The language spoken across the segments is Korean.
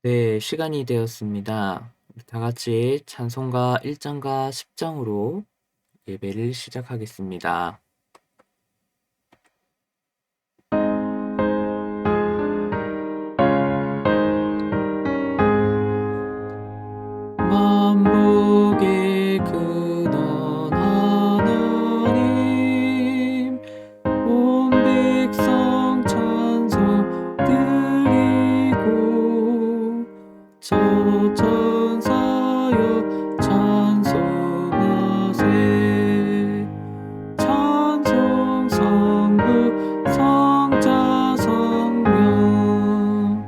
네, 시간이 되었습니다. 우리 다 같이 찬송가 1장과 10장으로 예배를 시작하겠습니다. 만복의 근원 하나님, 온 백성 찬송 드리고 저 천사여 찬송하세. 찬송 성부 성자 성령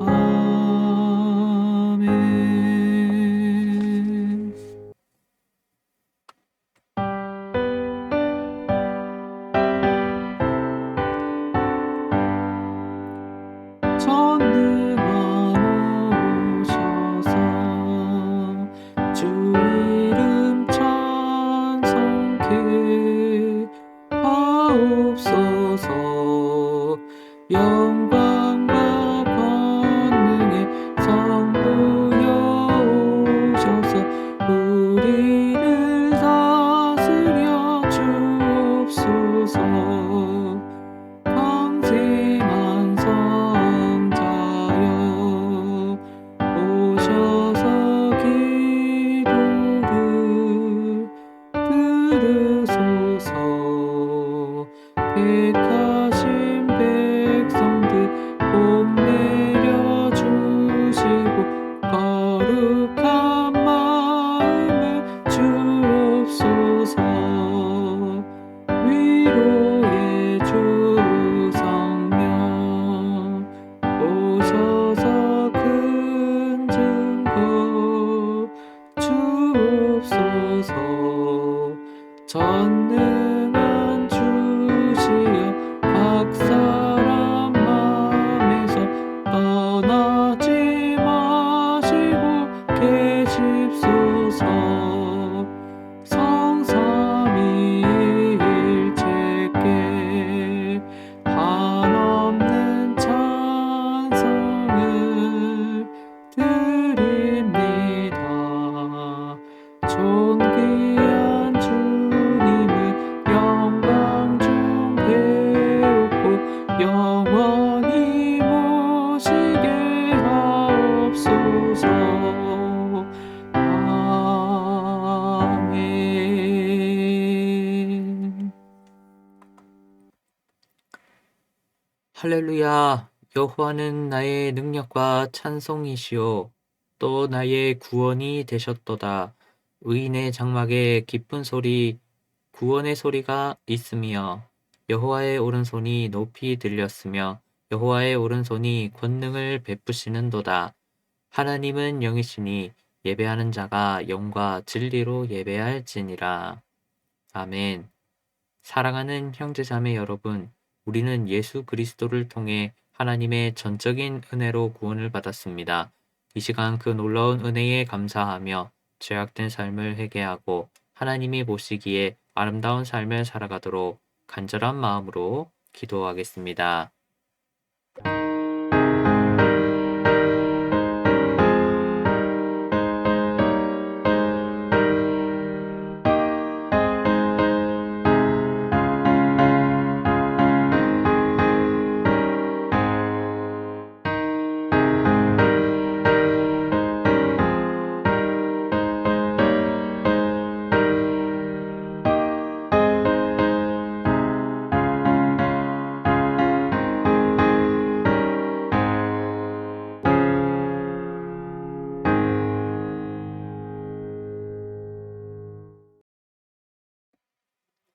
아멘. 전능한 오셔서 주 이름 찬송케 하옵소서. 영광과 권능의 성부여 오셔서 우리를 다스려 주옵소서. 강생한 성자여 오셔서 기도를 들으소서. 택하신 백성들 복 내려주시고 거룩한 마음을 주옵소서. 위로의 주 성령 오셔서 큰 증거 주옵소서. 전능한 주시여 각 사람 맘에서 떠나지 마시고 계십소서. 성삼위일체께 한없는 찬송을 드립니다. 존귀한 주님을 영광 중 배우고 영원히 모시게 하옵소서. 아멘. 할렐루야. 여호와는 나의 능력과 찬송이시요 또 나의 구원이 되셨도다. 의인의 장막에 기쁜 소리, 구원의 소리가 있으며 여호와의 오른손이 높이 들렸으며 여호와의 오른손이 권능을 베푸시는도다. 하나님은 영이시니 예배하는 자가 영과 진리로 예배할지니라. 아멘. 사랑하는 형제자매 여러분, 우리는 예수 그리스도를 통해 하나님의 전적인 은혜로 구원을 받았습니다. 이 시간 그 놀라운 은혜에 감사하며 죄악된 삶을 회개하고 하나님이 보시기에 아름다운 삶을 살아가도록 간절한 마음으로 기도하겠습니다.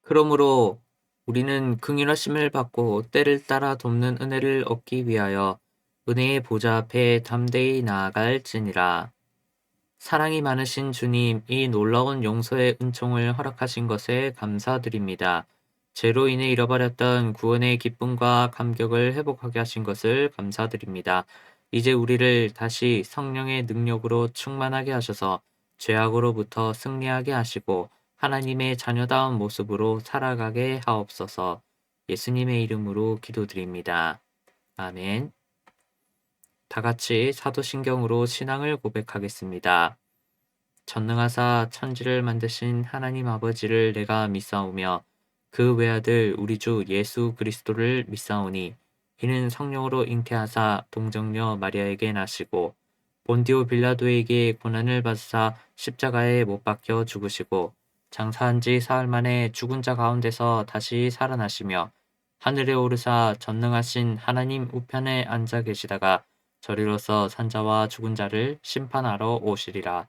그러므로 우리는 긍휼하심을 받고 때를 따라 돕는 은혜를 얻기 위하여 은혜의 보좌 앞에 담대히 나아갈지니라. 사랑이 많으신 주님, 이 놀라운 용서의 은총을 허락하신 것에 감사드립니다. 죄로 인해 잃어버렸던 구원의 기쁨과 감격을 회복하게 하신 것을 감사드립니다. 이제 우리를 다시 성령의 능력으로 충만하게 하셔서 죄악으로부터 승리하게 하시고 하나님의 자녀다운 모습으로 살아가게 하옵소서. 예수님의 이름으로 기도드립니다. 아멘. 다 같이 사도신경으로 신앙을 고백하겠습니다. 전능하사 천지를 만드신 하나님 아버지를 내가 믿사오며 그 외아들 우리 주 예수 그리스도를 믿사오니 이는 성령으로 잉태하사 동정녀 마리아에게 나시고 본디오 빌라도에게 고난을 받으사 십자가에 못 박혀 죽으시고 장사한 지 사흘 만에 죽은 자 가운데서 다시 살아나시며 하늘에 오르사 전능하신 하나님 우편에 앉아 계시다가 저리로서 산자와 죽은 자를 심판하러 오시리라.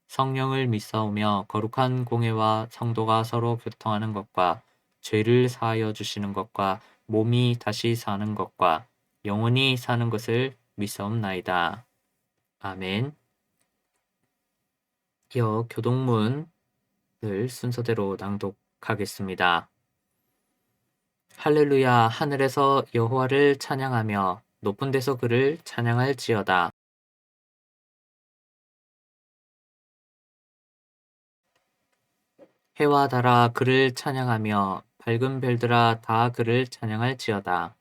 성령을 믿사오며 거룩한 공회와 성도가 서로 교통하는 것과 죄를 사하여 주시는 것과 몸이 다시 사는 것과 영원히 사는 것을 믿사옵나이다. 아멘. 이어 교동문을 순서대로 낭독하겠습니다. 할렐루야. 하늘에서 여호와를 찬양하며 높은 데서 그를 찬양할지어다. 해와 달아 그를 찬양하며 밝은 별들아 다 그를 찬양할지어다.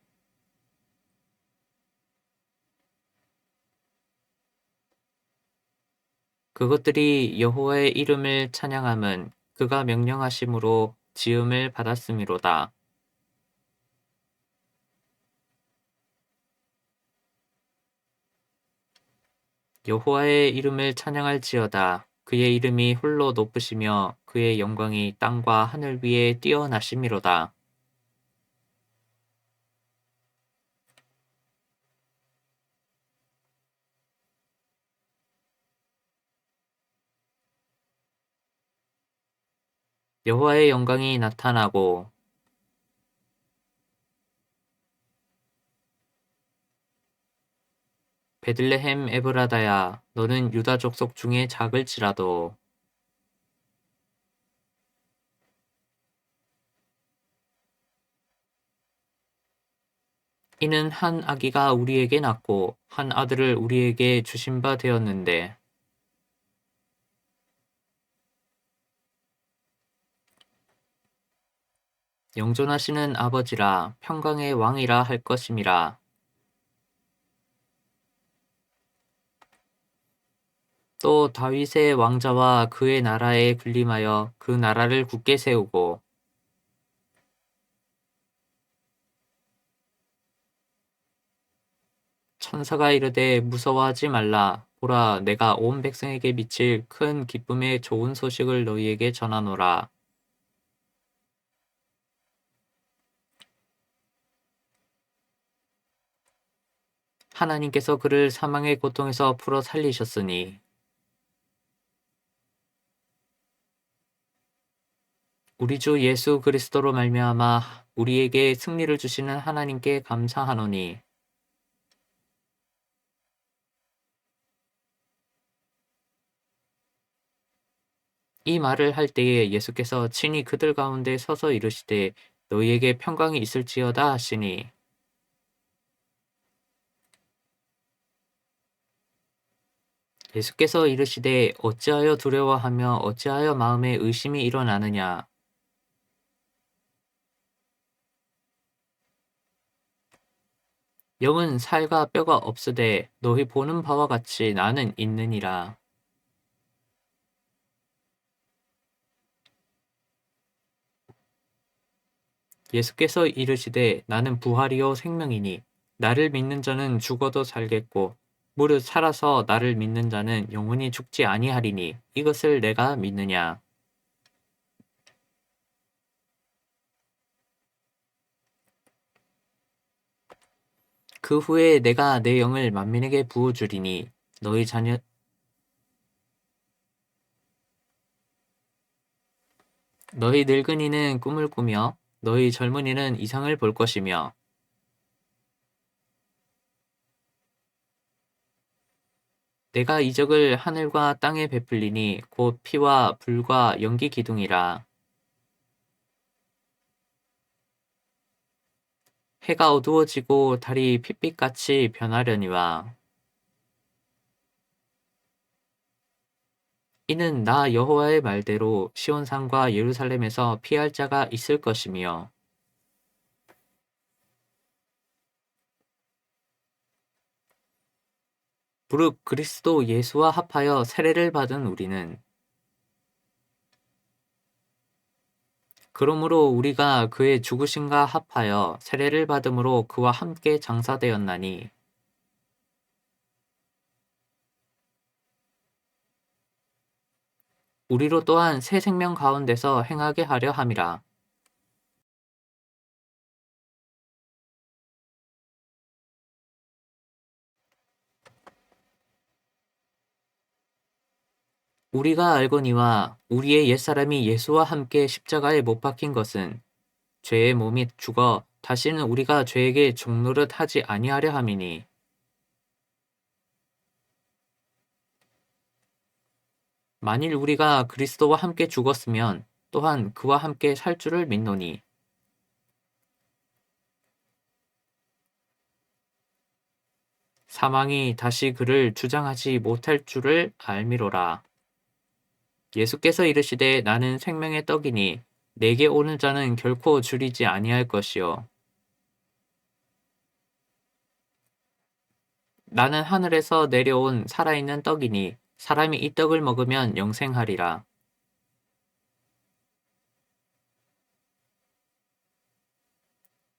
그것들이 여호와의 이름을 찬양함은 그가 명령하심으로 지음을 받았음이로다. 여호와의 이름을 찬양할지어다. 그의 이름이 홀로 높으시며 그의 영광이 땅과 하늘 위에 뛰어나심이로다. 여호와의 영광이 나타나고 베들레헴 에브라다야 너는 유다 족속 중에 작을지라도 이는 한 아기가 우리에게 낳고 한 아들을 우리에게 주신 바 되었는데 영존하시는 아버지라 평강의 왕이라 할 것임이라. 또 다윗의 왕자와 그의 나라에 군림하여 그 나라를 굳게 세우고 천사가 이르되 무서워하지 말라. 보라 내가 온 백성에게 미칠 큰 기쁨의 좋은 소식을 너희에게 전하노라. 하나님께서 그를 사망의 고통에서 풀어 살리셨으니 우리 주 예수 그리스도로 말미암아 우리에게 승리를 주시는 하나님께 감사하노니 이 말을 할 때에 예수께서 친히 그들 가운데 서서 이르시되 너희에게 평강이 있을지어다 하시니 예수께서 이르시되 어찌하여 두려워하며 어찌하여 마음에 의심이 일어나느냐. 영은 살과 뼈가 없으되 너희 보는 바와 같이 나는 있느니라. 예수께서 이르시되 나는 부활이요 생명이니 나를 믿는 자는 죽어도 살겠고 무릇 살아서 나를 믿는 자는 영원히 죽지 아니하리니 이것을 내가 믿느냐. 그 후에 내가 내 영을 만민에게 부어주리니 너희 자녀 너희 늙은이는 꿈을 꾸며 너희 젊은이는 이상을 볼 것이며 내가 이적을 하늘과 땅에 베풀리니 곧 피와 불과 연기 기둥이라. 해가 어두워지고 달이 핏빛같이 변하려니와 이는 나 여호와의 말대로 시온산과 예루살렘에서 피할 자가 있을 것이며 무릇 그리스도 예수와 합하여 세례를 받은 우리는 그러므로 우리가 그의 죽으심과 합하여 세례를 받음으로 그와 함께 장사되었나니 우리로 또한 새 생명 가운데서 행하게 하려 함이라. 우리가 알거니와 우리의 옛사람이 예수와 함께 십자가에 못 박힌 것은 죄의 몸이 죽어 다시는 우리가 죄에게 종노릇 하지 아니하려 함이니 만일 우리가 그리스도와 함께 죽었으면 또한 그와 함께 살 줄을 믿노니 사망이 다시 그를 주장하지 못할 줄을 알미로라. 예수께서 이르시되 나는 생명의 떡이니 내게 오는 자는 결코 줄이지 아니할 것이요 나는 하늘에서 내려온 살아있는 떡이니 사람이 이 떡을 먹으면 영생하리라.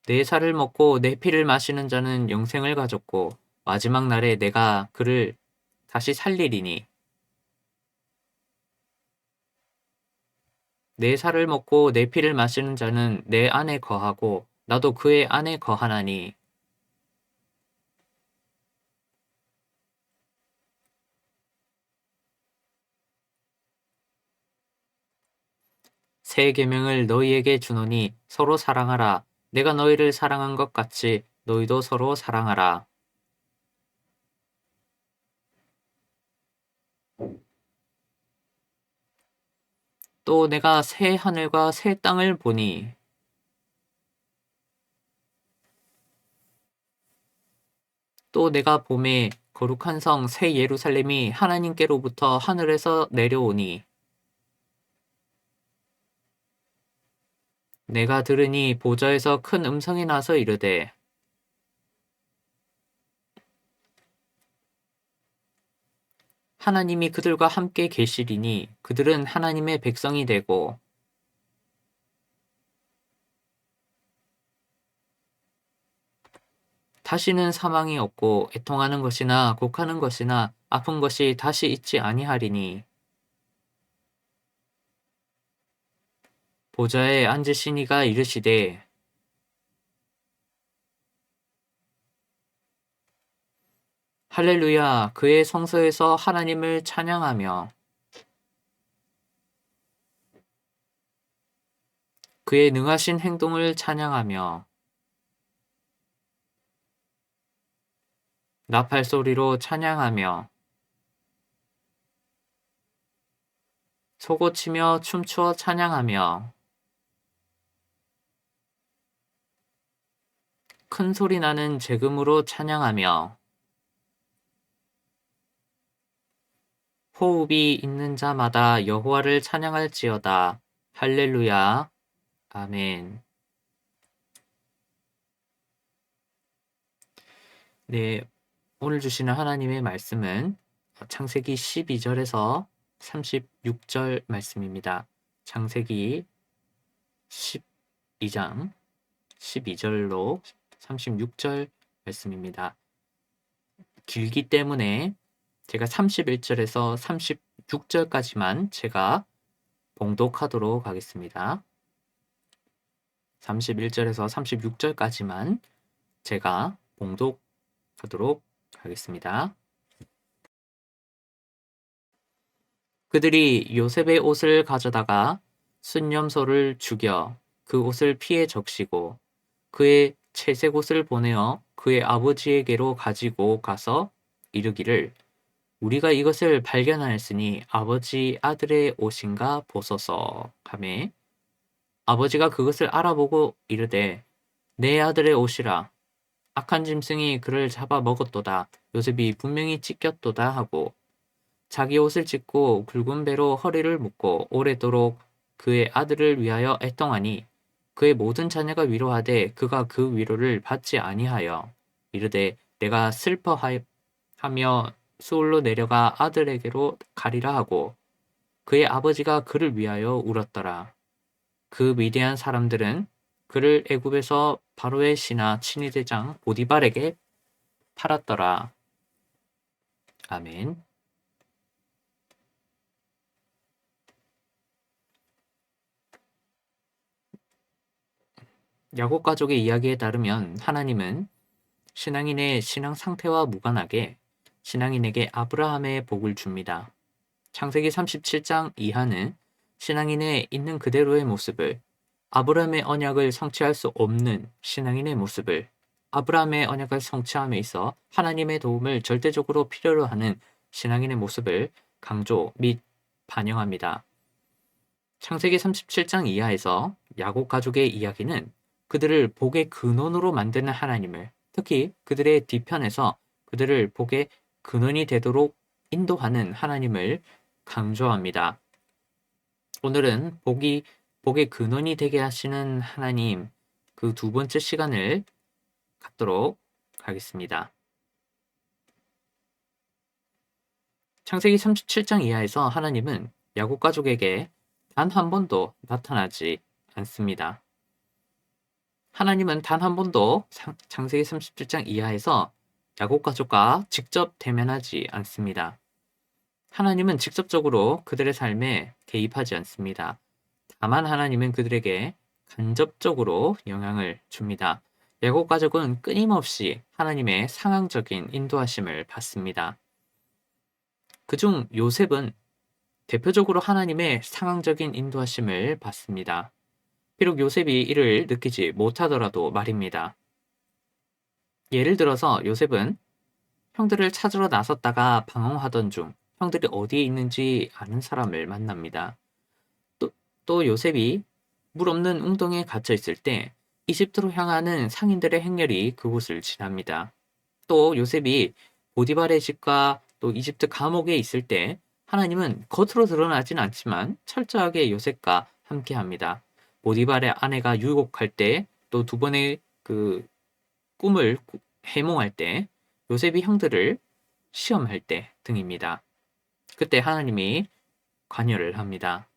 내 살을 먹고 내 피를 마시는 자는 영생을 가졌고 마지막 날에 내가 그를 다시 살리리니 내 살을 먹고 내 피를 마시는 자는 내 안에 거하고 나도 그의 안에 거하나니 새 계명을 너희에게 주노니 서로 사랑하라. 내가 너희를 사랑한 것 같이 너희도 서로 사랑하라. 또 내가 새 하늘과 새 땅을 보니 또 내가 봄에 거룩한 성 새 예루살렘이 하나님께로부터 하늘에서 내려오니 내가 들으니 보좌에서 큰 음성이 나서 이르되 하나님이 그들과 함께 계시리니 그들은 하나님의 백성이 되고 다시는 사망이 없고 애통하는 것이나 곡하는 것이나 아픈 것이 다시 있지 아니하리니 보좌에 앉으신 이가 이르시되 할렐루야 그의 성소에서 하나님을 찬양하며 그의 능하신 행동을 찬양하며 나팔 소리로 찬양하며 소고치며 춤추어 찬양하며 큰 소리 나는 재금으로 찬양하며 호흡이 있는 자마다 여호와를 찬양할지어다. 할렐루야. 아멘. 네, 오늘 주시는 하나님의 말씀은 창세기 12절에서 36절 말씀입니다. 창세기 12장 12절로 36절 말씀입니다. 길기 때문에 제가 31절에서 36절까지만 제가 봉독하도록 하겠습니다. 31절에서 36절까지만 제가 봉독하도록 하겠습니다. 그들이 요셉의 옷을 가져다가 순념소를 죽여 그 옷을 피에 적시고 그의 채색 옷을 보내어 그의 아버지에게로 가지고 가서 이르기를 우리가 이것을 발견하였으니 아버지 아들의 옷인가 보소서 하매 아버지가 그것을 알아보고 이르되 내 아들의 옷이라 악한 짐승이 그를 잡아 먹었도다 요셉이 분명히 찢겼도다 하고 자기 옷을 찢고 굵은 배로 허리를 묶고 오래도록 그의 아들을 위하여 애통하니 그의 모든 자녀가 위로하되 그가 그 위로를 받지 아니하여 이르되 내가 슬퍼하며 수울로 내려가 아들에게로 가리라 하고 그의 아버지가 그를 위하여 울었더라. 그 위대한 사람들은 그를 애굽에서 바로의 신하 친위대장 보디발에게 팔았더라. 아멘. 야곱 가족의 이야기에 따르면 하나님은 신앙인의 신앙 상태와 무관하게 신앙인에게 아브라함의 복을 줍니다. 창세기 37장 이하는 신앙인의 있는 그대로의 모습을, 아브라함의 언약을 성취할 수 없는 신앙인의 모습을, 아브라함의 언약을 성취함에 있어 하나님의 도움을 절대적으로 필요로 하는 신앙인의 모습을 강조 및 반영합니다. 창세기 37장 이하에서 야곱 가족의 이야기는 그들을 복의 근원으로 만드는 하나님을, 특히 그들의 뒤편에서 그들을 복의 근원이 되도록 인도하는 하나님을 강조합니다. 오늘은 복의 근원이 되게 하시는 하나님, 그 두 번째 시간을 갖도록 하겠습니다. 창세기 37장 이하에서 하나님은 야곱 가족에게 단 한 번도 나타나지 않습니다. 하나님은 단 한 번도 창세기 37장 이하에서 야곱 가족과 직접 대면하지 않습니다. 하나님은 직접적으로 그들의 삶에 개입하지 않습니다. 다만 하나님은 그들에게 간접적으로 영향을 줍니다. 야곱 가족은 끊임없이 하나님의 상황적인 인도하심을 받습니다. 그중 요셉은 대표적으로 하나님의 상황적인 인도하심을 받습니다. 비록 요셉이 이를 느끼지 못하더라도 말입니다. 예를 들어서 요셉은 형들을 찾으러 나섰다가 방황하던 중 형들이 어디에 있는지 아는 사람을 만납니다. 또 요셉이 물 없는 웅덩이에 갇혀 있을 때 이집트로 향하는 상인들의 행렬이 그곳을 지납니다. 또 요셉이 보디발의 집과 또 이집트 감옥에 있을 때 하나님은 겉으로 드러나진 않지만 철저하게 요셉과 함께합니다. 보디발의 아내가 유혹할 때, 또 두 번의 그 꿈을 해몽할 때, 요셉이 형들을 시험할 때 등입니다. 그때 하나님이 관여를 합니다.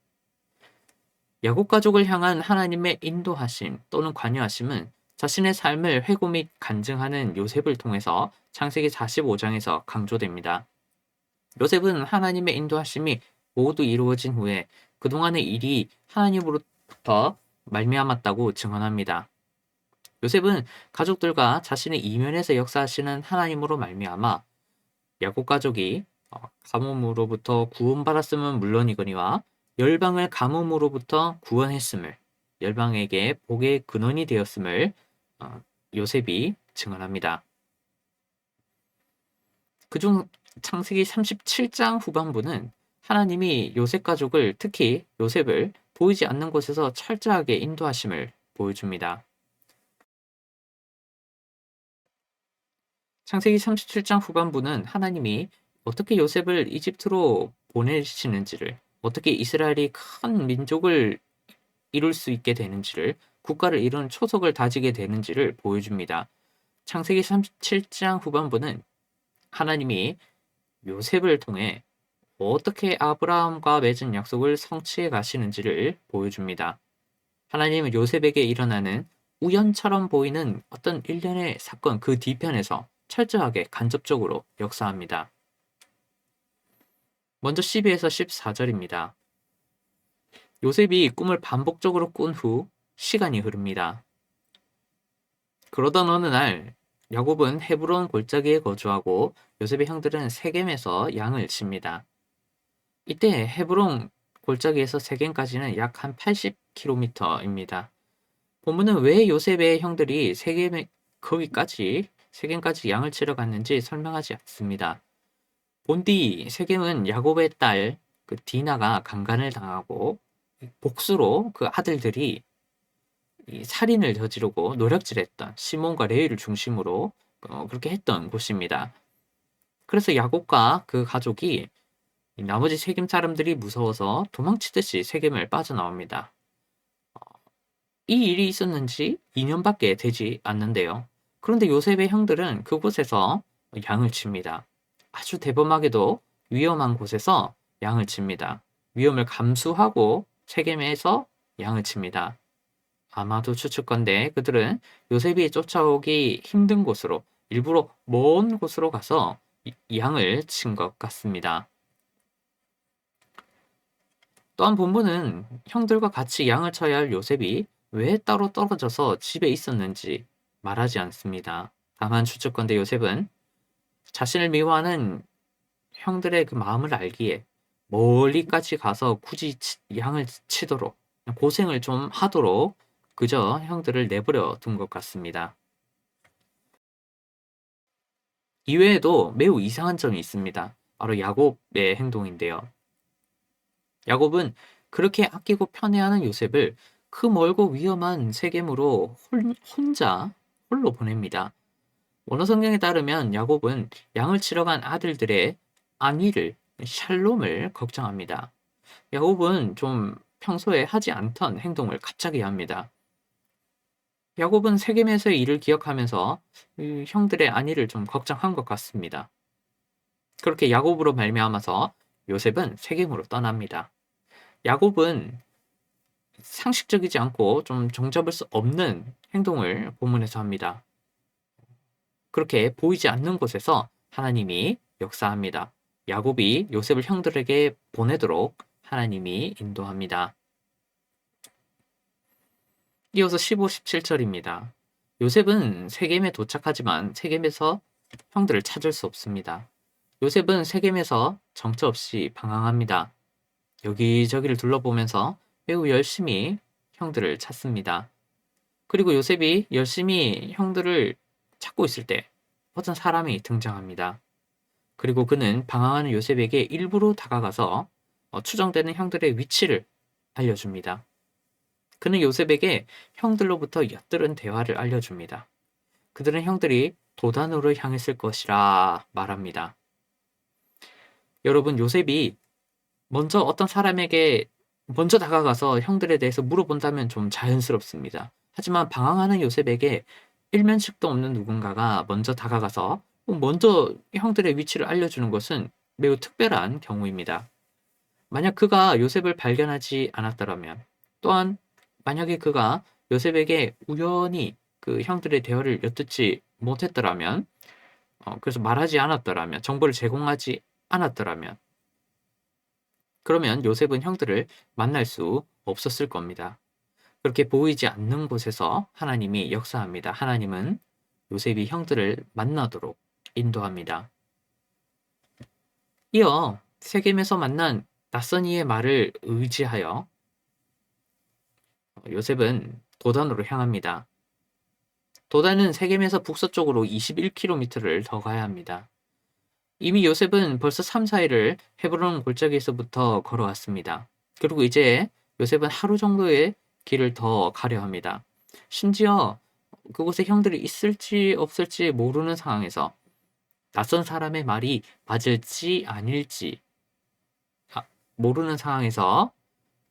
야곱 가족을 향한 하나님의 인도하심 또는 관여하심은 자신의 삶을 회고 및 간증하는 요셉을 통해서 창세기 45장에서 강조됩니다. 요셉은 하나님의 인도하심이 모두 이루어진 후에 그동안의 일이 하나님으로부터 말미암았다고 증언합니다. 요셉은 가족들과 자신의 이면에서 역사하시는 하나님으로 말미암아 야곱 가족이 가뭄으로부터 구원받았음은 물론이거니와 열방을 가뭄으로부터 구원했음을, 열방에게 복의 근원이 되었음을 요셉이 증언합니다. 그중 창세기 37장 후반부는 하나님이 요셉 가족을, 특히 요셉을 보이지 않는 곳에서 철저하게 인도하심을 보여줍니다. 창세기 37장 후반부는 하나님이 어떻게 요셉을 이집트로 보내시는지를, 어떻게 이스라엘이 큰 민족을 이룰 수 있게 되는지를, 국가를 이룬 초석을 다지게 되는지를 보여줍니다. 창세기 37장 후반부는 하나님이 요셉을 통해 어떻게 아브라함과 맺은 약속을 성취해 가시는지를 보여줍니다. 하나님은 요셉에게 일어나는 우연처럼 보이는 어떤 일련의 사건 그 뒤편에서 철저하게 간접적으로 역사합니다. 먼저 12에서 14절입니다. 요셉이 꿈을 반복적으로 꾼 후 시간이 흐릅니다. 그러던 어느 날 야곱은 헤브론 골짜기에 거주하고 요셉의 형들은 세겜에서 양을 칩니다. 이때 헤브론 골짜기에서 세겜까지는 약 한 80km입니다. 본문은 왜 요셉의 형들이 세겜까지 양을 치러 갔는지 설명하지 않습니다. 본디 세겜은 야곱의 딸 그 디나가 강간을 당하고 복수로 그 아들들이 살인을 저지르고 노략질했던 시몬과 레위를 중심으로 그렇게 했던 곳입니다. 그래서 야곱과 그 가족이 나머지 세겜 사람들이 무서워서 도망치듯이 세겜을 빠져나옵니다. 이 일이 있었는지 2년밖에 되지 않는데요. 그런데 요셉의 형들은 그곳에서 양을 칩니다. 아주 대범하게도 위험한 곳에서 양을 칩니다. 위험을 감수하고 세겜에서 양을 칩니다. 아마도 추측건데 그들은 요셉이 쫓아오기 힘든 곳으로 일부러 먼 곳으로 가서 양을 친 것 같습니다. 또한 본문은 형들과 같이 양을 쳐야 할 요셉이 왜 따로 떨어져서 집에 있었는지 말하지 않습니다. 다만 추측건대 요셉은 자신을 미워하는 형들의 그 마음을 알기에 멀리까지 가서 굳이 양을 치도록 고생을 좀 하도록 그저 형들을 내버려 둔 것 같습니다. 이외에도 매우 이상한 점이 있습니다. 바로 야곱의 행동인데요. 야곱은 그렇게 아끼고 편애하는 요셉을 그 멀고 위험한 세겜으로 혼자 홀로 보냅니다. 원어 성경에 따르면 야곱은 양을 치러 간 아들들의 안위를 샬롬을 걱정합니다. 야곱은 좀 평소에 하지 않던 행동을 갑자기 합니다. 야곱은 세겜에서의 일을 기억하면서 형들의 안위를 좀 걱정한 것 같습니다. 그렇게 야곱으로 말미암아서 요셉은 세겜으로 떠납니다. 야곱은 상식적이지 않고 좀 정잡을 수 없는 행동을 본문에서 합니다. 그렇게 보이지 않는 곳에서 하나님이 역사합니다. 야곱이 요셉을 형들에게 보내도록 하나님이 인도합니다. 이어서 15, 17절입니다. 요셉은 세겜에 도착하지만 세겜에서 형들을 찾을 수 없습니다. 요셉은 세겜에서 정처 없이 방황합니다. 여기저기를 둘러보면서 매우 열심히 형들을 찾습니다. 그리고 요셉이 열심히 형들을 찾고 있을 때 어떤 사람이 등장합니다. 그리고 그는 방황하는 요셉에게 일부러 다가가서 추정되는 형들의 위치를 알려줍니다. 그는 요셉에게 형들로부터 엿들은 대화를 알려줍니다. 그들은 형들이 도단으로 향했을 것이라 말합니다. 여러분, 요셉이 먼저 어떤 사람에게 먼저 다가가서 형들에 대해서 물어본다면 좀 자연스럽습니다. 하지만 방황하는 요셉에게 일면식도 없는 누군가가 먼저 다가가서 먼저 형들의 위치를 알려주는 것은 매우 특별한 경우입니다. 만약 그가 요셉을 발견하지 않았더라면, 또한 만약에 그가 요셉에게 우연히 그 형들의 대화를 엿듣지 못했더라면, 그래서 말하지 않았더라면, 정보를 제공하지 않았더라면, 그러면 요셉은 형들을 만날 수 없었을 겁니다. 그렇게 보이지 않는 곳에서 하나님이 역사합니다. 하나님은 요셉이 형들을 만나도록 인도합니다. 이어 세겜에서 만난 낯선 이의 말을 의지하여 요셉은 도단으로 향합니다. 도단은 세겜에서 북서쪽으로 21km를 더 가야 합니다. 이미 요셉은 벌써 3, 4일을 헤브론 골짜기에서부터 걸어왔습니다. 그리고 이제 요셉은 하루 정도의 길을 더 가려 합니다. 심지어 그곳에 형들이 있을지 없을지 모르는 상황에서 낯선 사람의 말이 맞을지 아닐지 모르는 상황에서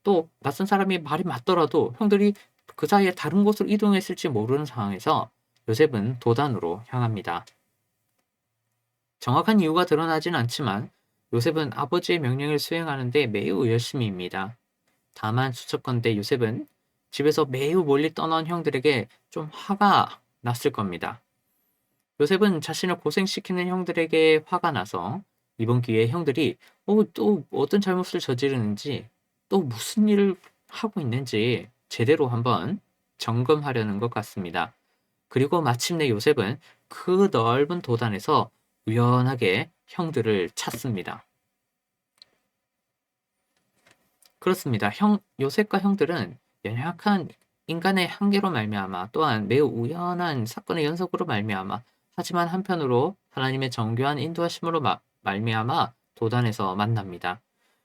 또 낯선 사람이 말이 맞더라도 형들이 그 사이에 다른 곳으로 이동했을지 모르는 상황에서 요셉은 도단으로 향합니다. 정확한 이유가 드러나진 않지만 요셉은 아버지의 명령을 수행하는 데 매우 열심입니다. 다만 수척건대 요셉은 집에서 매우 멀리 떠난 형들에게 좀 화가 났을 겁니다. 요셉은 자신을 고생시키는 형들에게 화가 나서 이번 기회에 형들이 또 어떤 잘못을 저지르는지 또 무슨 일을 하고 있는지 제대로 한번 점검하려는 것 같습니다. 그리고 마침내 요셉은 그 넓은 도단에서 우연하게 형들을 찾습니다. 그렇습니다. 요셉과 형들은 연약한 인간의 한계로 말미암아 또한 매우 우연한 사건의 연속으로 말미암아 하지만 한편으로 하나님의 정교한 인도하심으로 말미암아 도단에서 만납니다.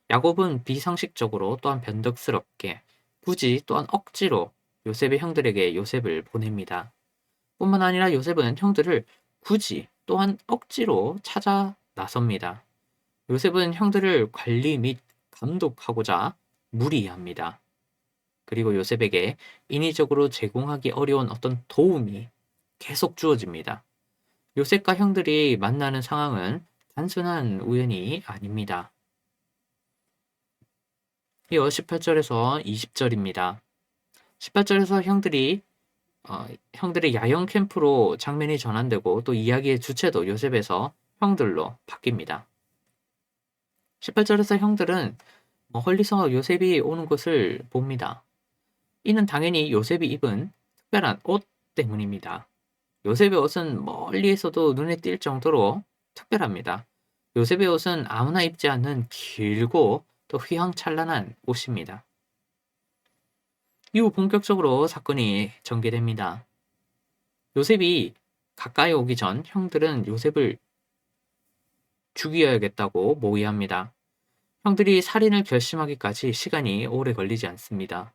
야곱은 비상식적으로 또한 변덕스럽게 굳이 또한 억지로 요셉의 형들에게 요셉을 보냅니다. 뿐만 아니라 요셉은 형들을 굳이 또한 억지로 찾아 나섭니다. 요셉은 형들을 관리 및 감독하고자 무리합니다. 그리고 요셉에게 인위적으로 제공하기 어려운 어떤 도움이 계속 주어집니다. 요셉과 형들이 만나는 상황은 단순한 우연이 아닙니다. 이어 18절에서 20절입니다. 18절에서 형들의 야영 캠프로 장면이 전환되고 또 이야기의 주체도 요셉에서 형들로 바뀝니다. 18절에서 형들은 멀리서 요셉이 오는 것을 봅니다. 이는 당연히 요셉이 입은 특별한 옷 때문입니다. 요셉의 옷은 멀리에서도 눈에 띌 정도로 특별합니다. 요셉의 옷은 아무나 입지 않는 길고 또 휘황찬란한 옷입니다. 이후 본격적으로 사건이 전개됩니다. 요셉이 가까이 오기 전 형들은 요셉을 죽여야겠다고 모의합니다. 형들이 살인을 결심하기까지 시간이 오래 걸리지 않습니다.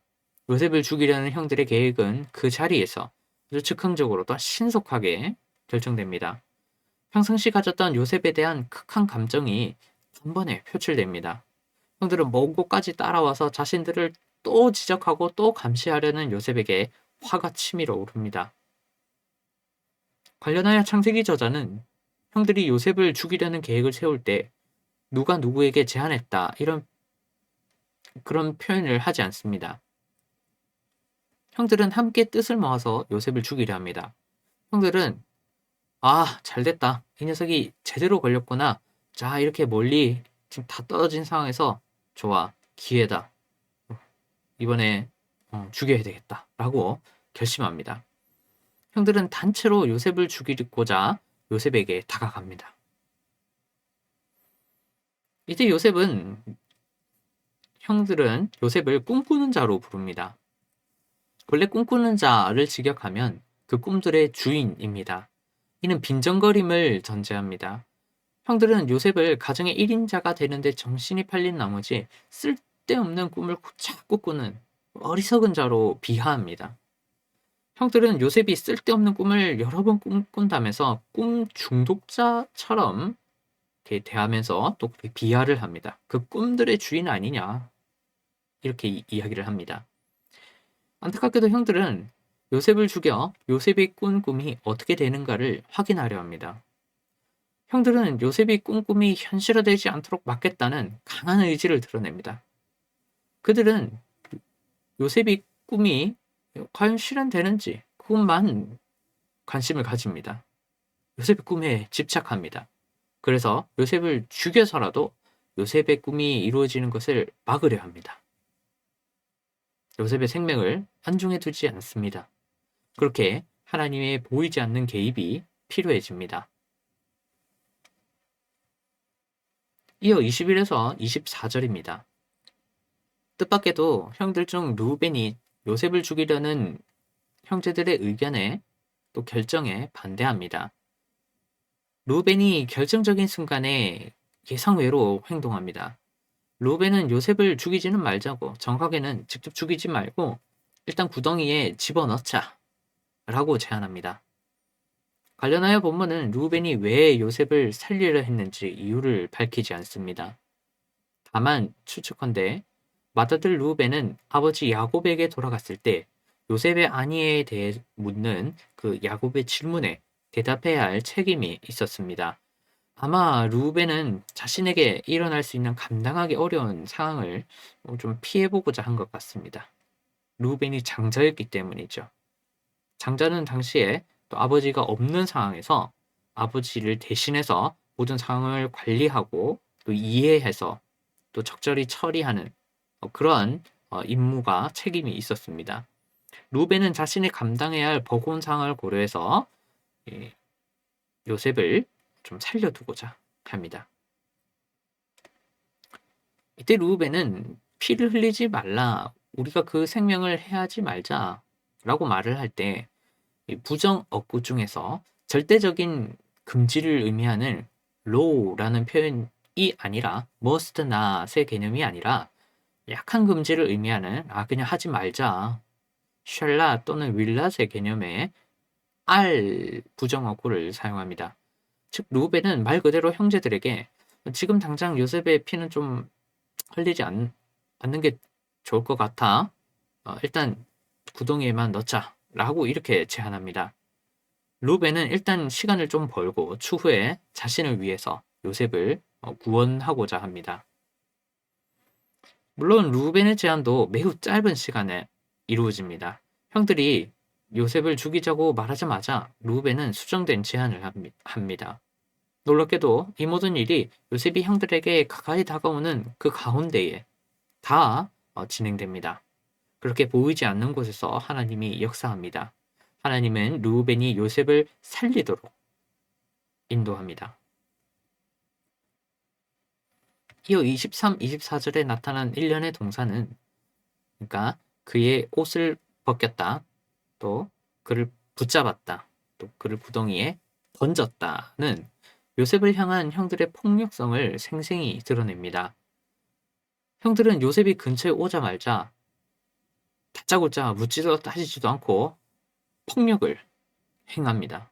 요셉을 죽이려는 형들의 계획은 그 자리에서 아주 즉흥적으로 또 신속하게 결정됩니다. 평상시 가졌던 요셉에 대한 극한 감정이 한 번에 표출됩니다. 형들은 먼 곳까지 따라와서 자신들을 또 지적하고 또 감시하려는 요셉에게 화가 치밀어 오릅니다. 관련하여 창세기 저자는 형들이 요셉을 죽이려는 계획을 세울 때 누가 누구에게 제안했다 이런 그런 표현을 하지 않습니다. 형들은 함께 뜻을 모아서 요셉을 죽이려 합니다. 형들은 잘됐다. 이 녀석이 제대로 걸렸구나. 자, 이렇게 멀리 지금 다 떨어진 상황에서 좋아. 기회다. 이번에 죽여야 되겠다. 라고 결심합니다. 형들은 단체로 요셉을 죽이고자 요셉에게 다가갑니다. 이때 형들은 요셉을 꿈꾸는 자로 부릅니다. 원래 꿈꾸는 자를 직역하면 그 꿈들의 주인입니다. 이는 빈정거림을 전제합니다. 형들은 요셉을 가정의 1인자가 되는데 정신이 팔린 나머지 쓸데없는 꿈을 자꾸 꾸는 어리석은 자로 비하합니다. 형들은 요셉이 쓸데없는 꿈을 여러 번 꾼다면서 꿈 중독자처럼 이렇게 대하면서 또 비하를 합니다. 그 꿈들의 주인 아니냐 이렇게 이야기를 합니다. 안타깝게도 형들은 요셉을 죽여 요셉이 꾼 꿈이 어떻게 되는가를 확인하려 합니다. 형들은 요셉이 꾼 꿈이 현실화되지 않도록 막겠다는 강한 의지를 드러냅니다. 그들은 요셉이 꿈이 과연 실현되는지 그것만 관심을 가집니다. 요셉의 꿈에 집착합니다. 그래서 요셉을 죽여서라도 요셉의 꿈이 이루어지는 것을 막으려 합니다. 요셉의 생명을 안중에 두지 않습니다. 그렇게 하나님의 보이지 않는 개입이 필요해집니다. 이어 21에서 24절입니다. 뜻밖에도 형들 중 르우벤이 요셉을 죽이려는 형제들의 의견에 또 결정에 반대합니다. 르우벤이 결정적인 순간에 예상외로 행동합니다. 르우벤은 요셉을 죽이지는 말자고, 정확하게는 직접 죽이지 말고 일단 구덩이에 집어넣자 라고 제안합니다. 관련하여 본문은 르우벤이 왜 요셉을 살리려 했는지 이유를 밝히지 않습니다. 다만 추측컨대 맏아들 르우벤은 아버지 야곱에게 돌아갔을 때 요셉의 안위에 대해 묻는 그 야곱의 질문에 대답해야 할 책임이 있었습니다. 아마 르우벤은 자신에게 일어날 수 있는 감당하기 어려운 상황을 좀 피해보고자 한 것 같습니다. 르우벤이 장자였기 때문이죠. 장자는 당시에 또 아버지가 없는 상황에서 아버지를 대신해서 모든 상황을 관리하고 또 이해해서 또 적절히 처리하는 그러한 임무가 책임이 있었습니다. 르우벤은 자신이 감당해야 할 버거운 상황을 고려해서 요셉을 좀 살려두고자 합니다. 이때 르우벤은 피를 흘리지 말라, 우리가 그 생명을 해하지 말자라고 말을 할 때 부정 어구 중에서 절대적인 금지를 의미하는 law라는 표현이 아니라 must not의 개념이 아니라 약한 금지를 의미하는 그냥 하지 말자 shall not 또는 will not의 개념의 R 부정 어구를 사용합니다. 즉 르우벤은 말 그대로 형제들에게 지금 당장 요셉의 피는 좀 흘리지 않는 게 좋을 것 같아. 일단 구덩이에만 넣자 라고 이렇게 제안합니다. 르우벤은 일단 시간을 좀 벌고 추후에 자신을 위해서 요셉을 구원하고자 합니다. 물론 루벤의 제안도 매우 짧은 시간에 이루어집니다. 형들이 요셉을 죽이자고 말하자마자 루벤은 수정된 제안을 합니다. 놀랍게도 이 모든 일이 요셉이 형들에게 가까이 다가오는 그 가운데에 다 진행됩니다. 그렇게 보이지 않는 곳에서 하나님이 역사합니다. 하나님은 루벤이 요셉을 살리도록 인도합니다. 이어 23, 24절에 나타난 일련의 동사는 그러니까 그의 옷을 벗겼다, 또 그를 붙잡았다, 또 그를 구덩이에 던졌다는 요셉을 향한 형들의 폭력성을 생생히 드러냅니다. 형들은 요셉이 근처에 오자마자 다짜고짜 묻지도 따지지도 않고 폭력을 행합니다.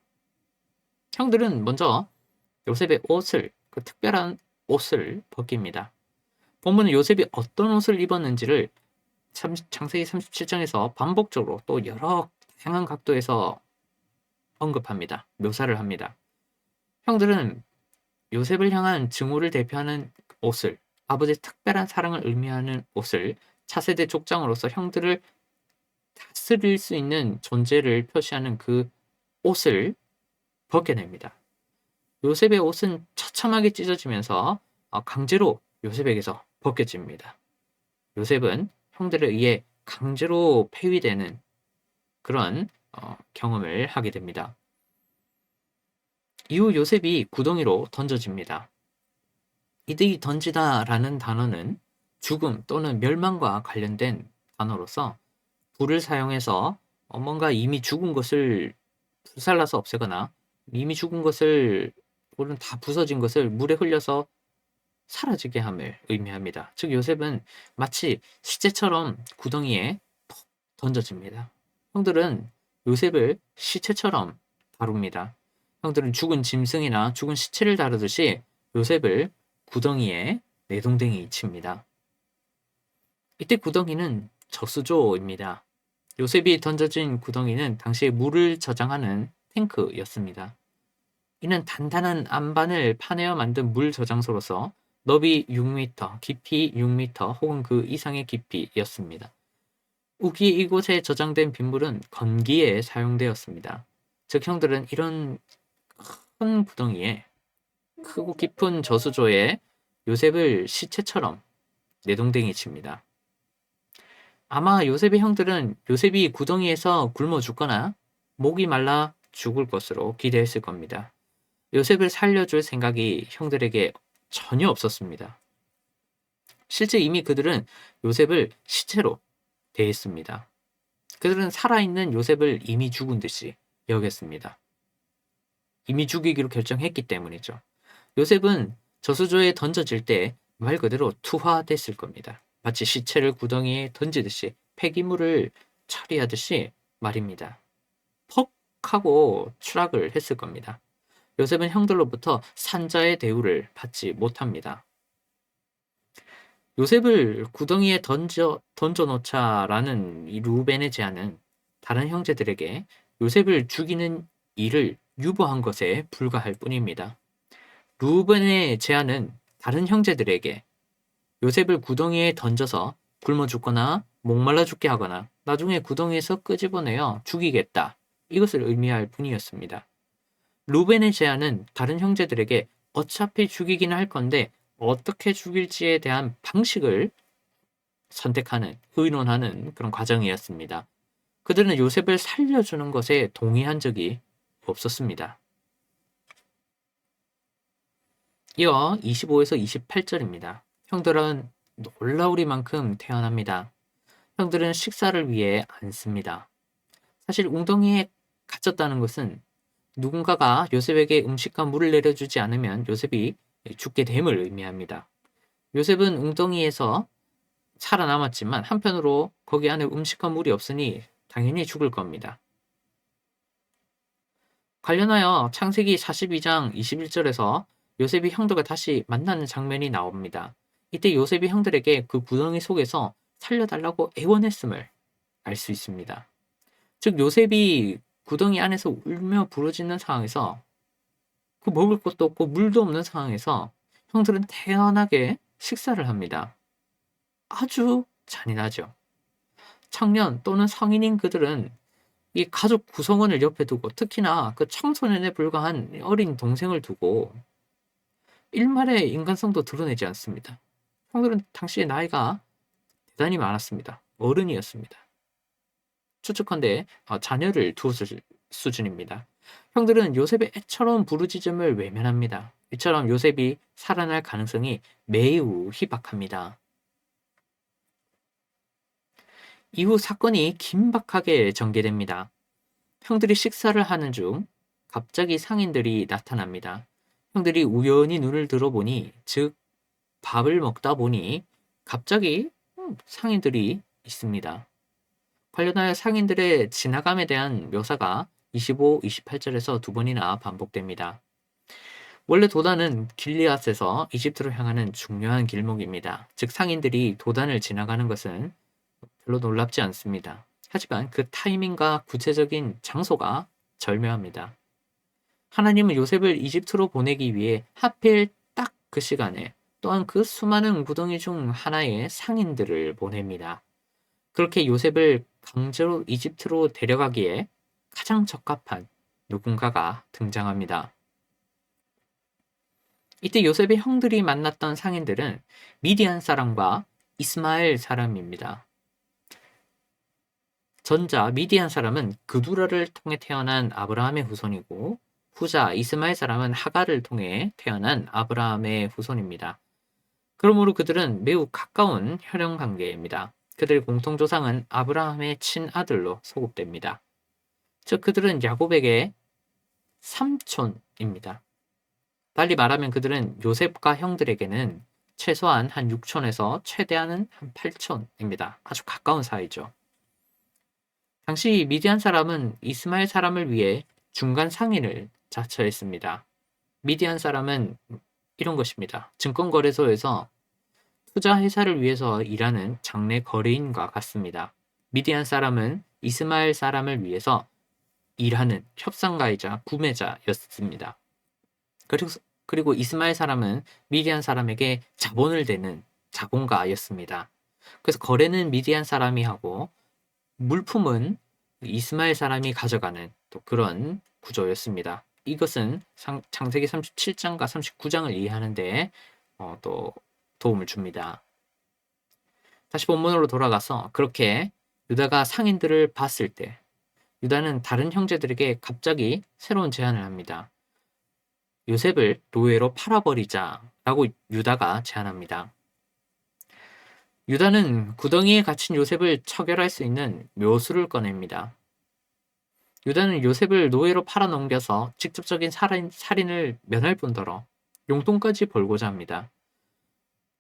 형들은 먼저 요셉의 옷을, 그 특별한 옷을 벗깁니다. 본문은 요셉이 어떤 옷을 입었는지를 창세기 37장에서 반복적으로 또 여러 다양한 각도에서 언급합니다. 묘사를 합니다. 형들은 요셉을 향한 증오를 대표하는 옷을, 아버지의 특별한 사랑을 의미하는 옷을 차세대 족장으로서 형들을 다스릴 수 있는 존재를 표시하는 그 옷을 벗겨냅니다. 요셉의 옷은 처참하게 찢어지면서 강제로 요셉에게서 벗겨집니다. 요셉은 형들에 의해 강제로 폐위되는 그런 경험을 하게 됩니다. 이후 요셉이 구덩이로 던져집니다. 이들이 던지다라는 단어는 죽음 또는 멸망과 관련된 단어로서 불을 사용해서 뭔가 이미 죽은 것을 불살라서 없애거나 이미 죽은 것을 혹은 다 부서진 것을 물에 흘려서 사라지게 함을 의미합니다. 즉 요셉은 마치 시체처럼 구덩이에 푹 던져집니다. 형들은 요셉을 시체처럼 다룹니다. 형들은 죽은 짐승이나 죽은 시체를 다루듯이 요셉을 구덩이에 내동댕이 칩니다. 이때 구덩이는 저수조입니다. 요셉이 던져진 구덩이는 당시 물을 저장하는 탱크였습니다. 이는 단단한 안반을 파내어 만든 물 저장소로서 너비 6m, 깊이 6m 혹은 그 이상의 깊이였습니다. 우기 이곳에 저장된 빗물은 건기에 사용되었습니다. 즉 형들은 이런 큰 구덩이에 크고 깊은 저수조에 요셉을 시체처럼 내동댕이 칩니다. 아마 요셉의 형들은 요셉이 구덩이에서 굶어 죽거나 목이 말라 죽을 것으로 기대했을 겁니다. 요셉을 살려줄 생각이 형들에게 전혀 없었습니다. 실제 이미 그들은 요셉을 시체로 대했습니다. 그들은 살아있는 요셉을 이미 죽은 듯이 여겼습니다. 이미 죽이기로 결정했기 때문이죠. 요셉은 저수조에 던져질 때 말 그대로 투하됐을 겁니다. 마치 시체를 구덩이에 던지듯이 폐기물을 처리하듯이 말입니다. 퍽 하고 추락을 했을 겁니다. 요셉은 형들로부터 산자의 대우를 받지 못합니다. 요셉을 구덩이에 던져놓자라는 이 루벤의 제안은 다른 형제들에게 요셉을 죽이는 일을 유보한 것에 불과할 뿐입니다. 루벤의 제안은 다른 형제들에게 요셉을 구덩이에 던져서 굶어 죽거나 목말라 죽게 하거나 나중에 구덩이에서 끄집어내어 죽이겠다. 이것을 의미할 뿐이었습니다. 루벤의 제안은 다른 형제들에게 어차피 죽이긴 할 건데 어떻게 죽일지에 대한 방식을 선택하는, 의논하는 그런 과정이었습니다. 그들은 요셉을 살려주는 것에 동의한 적이 없었습니다. 이어 25에서 28절입니다. 형들은 놀라우리만큼 태어납니다. 형들은 식사를 위해 앉습니다. 사실 웅덩이에 갇혔다는 것은 누군가가 요셉에게 음식과 물을 내려주지 않으면 요셉이 죽게 됨을 의미합니다. 요셉은 웅덩이에서 살아남았지만 한편으로 거기 안에 음식과 물이 없으니 당연히 죽을 겁니다. 관련하여 창세기 42장 21절에서 요셉이 형들과 다시 만나는 장면이 나옵니다. 이때 요셉이 형들에게 그 구덩이 속에서 살려달라고 애원했음을 알 수 있습니다. 즉 요셉이 구덩이 안에서 울며 부르짖는 상황에서 그 먹을 것도 없고 물도 없는 상황에서 형들은 태연하게 식사를 합니다. 아주 잔인하죠. 청년 또는 성인인 그들은 이 가족 구성원을 옆에 두고 특히나 그 청소년에 불과한 어린 동생을 두고 일말의 인간성도 드러내지 않습니다. 형들은 당시의 나이가 대단히 많았습니다. 어른이었습니다. 추측컨대 자녀를 두었을 수준입니다. 형들은 요셉의 애처로운 부르짖음을 외면합니다. 이처럼 요셉이 살아날 가능성이 매우 희박합니다. 이후 사건이 긴박하게 전개됩니다. 형들이 식사를 하는 중 갑자기 상인들이 나타납니다. 형들이 우연히 눈을 들어보니, 즉 밥을 먹다 보니 갑자기 상인들이 있습니다. 관련하여 상인들의 지나감에 대한 묘사가 25, 28절에서 두 번이나 반복됩니다. 원래 도단은 길리앗에서 이집트로 향하는 중요한 길목입니다. 즉 상인들이 도단을 지나가는 것은 별로 놀랍지 않습니다. 하지만 그 타이밍과 구체적인 장소가 절묘합니다. 하나님은 요셉을 이집트로 보내기 위해 하필 딱 그 시간에 또한 그 수많은 구덩이 중 하나의 상인들을 보냅니다. 그렇게 요셉을 강제로 이집트로 데려가기에 가장 적합한 누군가가 등장합니다. 이때 요셉의 형들이 만났던 상인들은 미디안 사람과 이스마엘 사람입니다. 전자 미디안 사람은 그두라를 통해 태어난 아브라함의 후손이고 후자 이스마엘 사람은 하갈을 통해 태어난 아브라함의 후손입니다. 그러므로 그들은 매우 가까운 혈연 관계입니다. 그들의 공통조상은 아브라함의 친아들로 소급됩니다. 즉 그들은 야곱에게 삼촌입니다. 달리 말하면 그들은 요셉과 형들에게는 최소한 한 6촌에서 최대한은 한 8촌입니다. 아주 가까운 사이죠. 당시 미디안 사람은 이스마엘 사람을 위해 중간 상인을 자처했습니다. 미디안 사람은 이런 것입니다. 증권거래소에서 투자 회사를 위해서 일하는 장내 거래인과 같습니다. 미디안 사람은 이스마엘 사람을 위해서 일하는 협상가이자 구매자였습니다. 그리고 이스마엘 사람은 미디안 사람에게 자본을 대는 자본가였습니다. 그래서 거래는 미디안 사람이 하고 물품은 이스마엘 사람이 가져가는 또 그런 구조였습니다. 이것은 창세기 37장과 39장을 이해하는 데 또 도움을 줍니다. 다시 본문으로 돌아가서 그렇게 유다가 상인들을 봤을 때 유다는 다른 형제들에게 갑자기 새로운 제안을 합니다. 요셉을 노예로 팔아버리자라고 유다가 제안합니다. 유다는 구덩이에 갇힌 요셉을 처결할 수 있는 묘수를 꺼냅니다. 유다는 요셉을 노예로 팔아넘겨서 직접적인 살인을 면할 뿐더러 용돈까지 벌고자 합니다.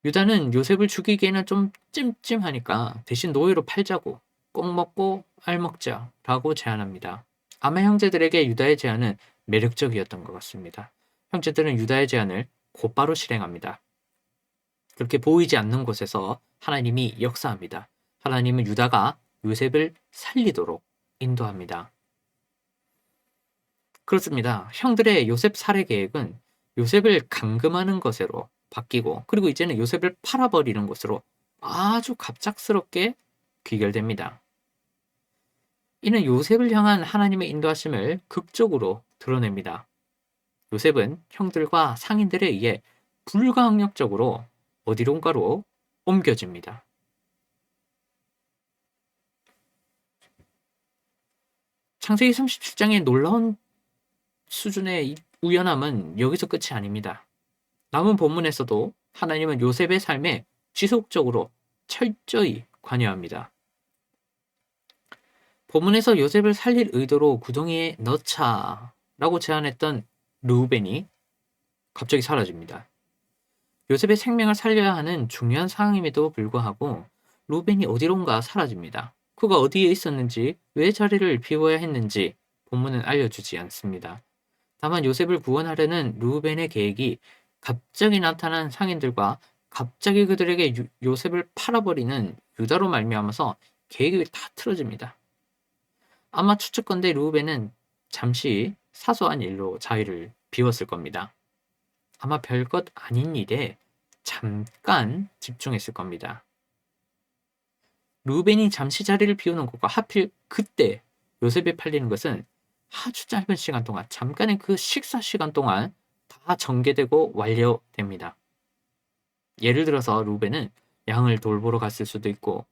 유다는 요셉을 죽이기에는 좀 찜찜하니까 대신 노예로 팔자고 꼭 먹고 알 먹자라고 제안합니다. 아마 형제들에게 유다의 제안은 매력적이었던 것 같습니다. 형제들은 유다의 제안을 곧바로 실행합니다. 그렇게 보이지 않는 곳에서 하나님이 역사합니다. 하나님은 유다가 요셉을 살리도록 인도합니다. 그렇습니다. 형들의 요셉 살해 계획은 요셉을 감금하는 것으로 바뀌고 그리고 이제는 요셉을 팔아버리는 것으로 아주 갑작스럽게 귀결됩니다. 이는 요셉을 향한 하나님의 인도하심을 극적으로 드러냅니다. 요셉은 형들과 상인들에 의해 불가항력적으로 어디론가로 옮겨집니다. 창세기 37장의 놀라운 수준의 우연함은 여기서 끝이 아닙니다. 남은 본문에서도 하나님은 요셉의 삶에 지속적으로 철저히 관여합니다. 본문에서 요셉을 살릴 의도로 구덩이에 넣자라고 제안했던 르우벤이 갑자기 사라집니다. 요셉의 생명을 살려야 하는 중요한 상황임에도 불구하고 르우벤이 어디론가 사라집니다. 그가 어디에 있었는지, 왜 자리를 비워야 했는지 본문은 알려주지 않습니다. 다만 요셉을 구원하려는 르우벤의 계획이 갑자기 나타난 상인들과 갑자기 그들에게 요셉을 팔아버리는 유다로 말미암아서 계획이 다 틀어집니다. 아마 추측컨대 르우벤은 잠시 사소한 일로 자유를 비웠을 겁니다. 아마 별것 아닌 일에 잠깐 집중했을 겁니다. 루벤이 잠시 자리를 비우는 것과 하필 그때 요셉이 팔리는 것은 아주 짧은 시간 동안, 잠깐의 그 식사 시간 동안 다 전개되고 완료됩니다. 예를 들어서 루벤은 양을 돌보러 갔을 수도 있고,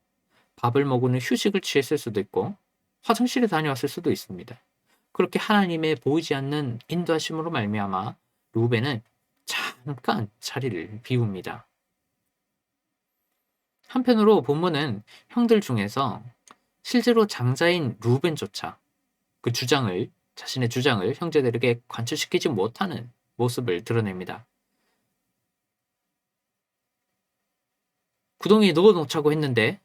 밥을 먹으는 휴식을 취했을 수도 있고, 화장실에 다녀왔을 수도 있습니다. 그렇게 하나님의 보이지 않는 인도하심으로 말미암아 루벤은 잠깐 자리를 비웁니다. 한편으로 본문은 형들 중에서 실제로 장자인 루벤조차 자신의 주장을 형제들에게 관철시키지 못하는 모습을 드러냅니다. 구덩이에 넣어놓자고 했는데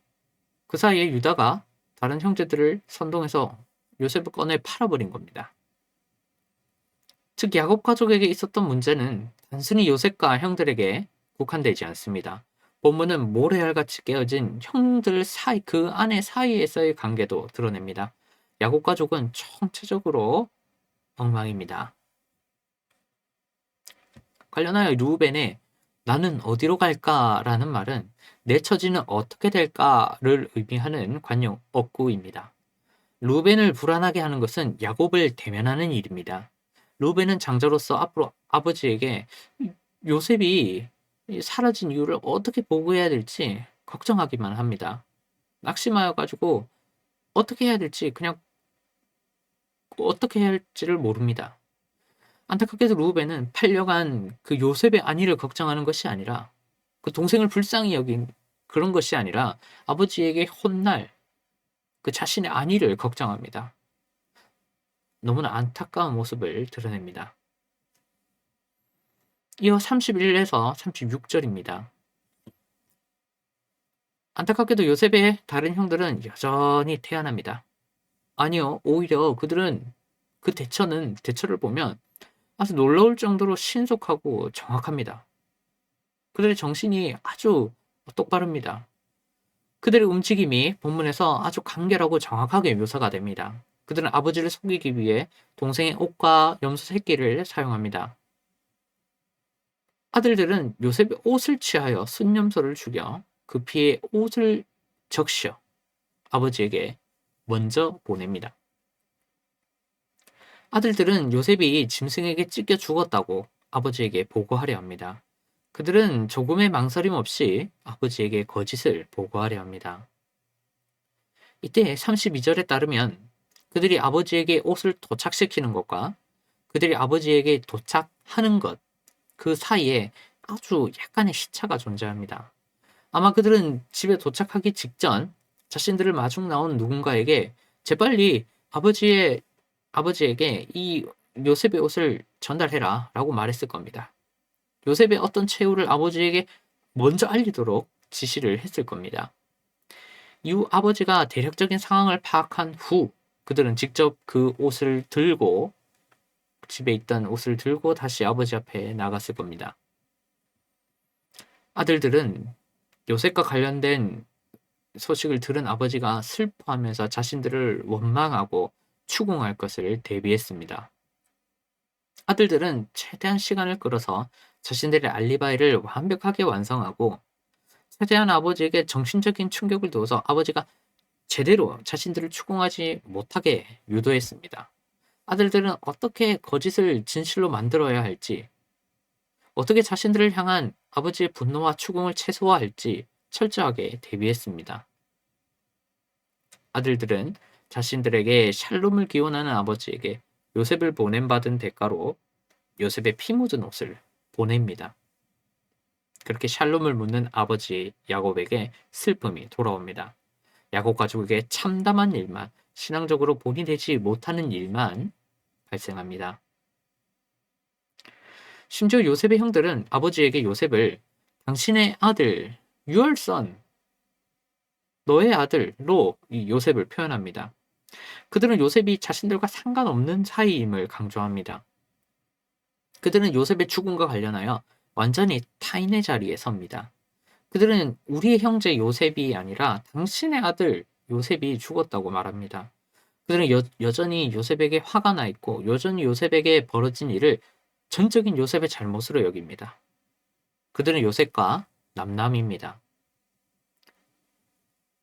그 사이에 유다가 다른 형제들을 선동해서 요셉을 꺼내 팔아버린 겁니다. 즉 야곱 가족에게 있었던 문제는 단순히 요셉과 형들에게 국한되지 않습니다. 본문은 모래알같이 깨어진 형들 사이, 그 안에 사이에서의 관계도 드러냅니다. 야곱 가족은 총체적으로 엉망입니다. 관련하여 루벤의 나는 어디로 갈까라는 말은 내 처지는 어떻게 될까를 의미하는 관용 어구입니다. 루벤을 불안하게 하는 것은 야곱을 대면하는 일입니다. 루벤은 장자로서 앞으로 아버지에게 요셉이 사라진 이유를 어떻게 보고해야 될지 걱정하기만 합니다. 낙심하여가지고 어떻게 해야 될지, 그냥 어떻게 해야 할지를 모릅니다. 안타깝게도 루벤은 팔려간 그 요셉의 안위를 걱정하는 것이 아니라, 그 동생을 불쌍히 여긴 그런 것이 아니라 아버지에게 혼날 그 자신의 안위를 걱정합니다. 너무나 안타까운 모습을 드러냅니다. 이어 31에서 36절입니다. 안타깝게도 요셉의 다른 형들은 여전히 태연합니다. 아니요, 오히려 그들은 대처를 보면 아주 놀라울 정도로 신속하고 정확합니다. 그들의 정신이 아주 똑바릅니다. 그들의 움직임이 본문에서 아주 간결하고 정확하게 묘사가 됩니다. 그들은 아버지를 속이기 위해 동생의 옷과 염소 새끼를 사용합니다. 아들들은 요셉의 옷을 취하여 순염소를 죽여 그 피에 옷을 적셔 아버지에게 먼저 보냅니다. 아들들은 요셉이 짐승에게 찢겨 죽었다고 아버지에게 보고하려 합니다. 그들은 조금의 망설임 없이 아버지에게 거짓을 보고하려 합니다. 이때 32절에 따르면 그들이 아버지에게 옷을 도착시키는 것과 그들이 아버지에게 도착하는 것, 그 사이에 아주 약간의 시차가 존재합니다. 아마 그들은 집에 도착하기 직전 자신들을 마중 나온 누군가에게 재빨리 아버지에게 이 요셉의 옷을 전달해라 라고 말했을 겁니다. 요셉의 어떤 최후를 아버지에게 먼저 알리도록 지시를 했을 겁니다. 이후 아버지가 대략적인 상황을 파악한 후 그들은 직접 그 옷을 들고, 집에 있던 옷을 들고 다시 아버지 앞에 나갔을 겁니다. 아들들은 요셉과 관련된 소식을 들은 아버지가 슬퍼하면서 자신들을 원망하고 추궁할 것을 대비했습니다. 아들들은 최대한 시간을 끌어서 자신들의 알리바이를 완벽하게 완성하고 최대한 아버지에게 정신적인 충격을 주어서 아버지가 제대로 자신들을 추궁하지 못하게 유도했습니다. 아들들은 어떻게 거짓을 진실로 만들어야 할지, 어떻게 자신들을 향한 아버지의 분노와 추궁을 최소화할지 철저하게 대비했습니다. 아들들은 자신들에게 샬롬을 기원하는 아버지에게 요셉을 보냄받은 대가로 요셉의 피 묻은 옷을 보냅니다. 그렇게 샬롬을 묻는 아버지 야곱에게 슬픔이 돌아옵니다. 야곱 가족에게 참담한 일만, 신앙적으로 본이 되지 못하는 일만 발생합니다. 심지어 요셉의 형들은 아버지에게 요셉을 당신의 아들, your son, 너의 아들로 이 요셉을 표현합니다. 그들은 요셉이 자신들과 상관없는 사이임을 강조합니다. 그들은 요셉의 죽음과 관련하여 완전히 타인의 자리에 섭니다. 그들은 우리의 형제 요셉이 아니라 당신의 아들 요셉이 죽었다고 말합니다. 그들은 여전히 요셉에게 화가 나 있고 여전히 요셉에게 벌어진 일을 전적인 요셉의 잘못으로 여깁니다. 그들은 요셉과 남남입니다.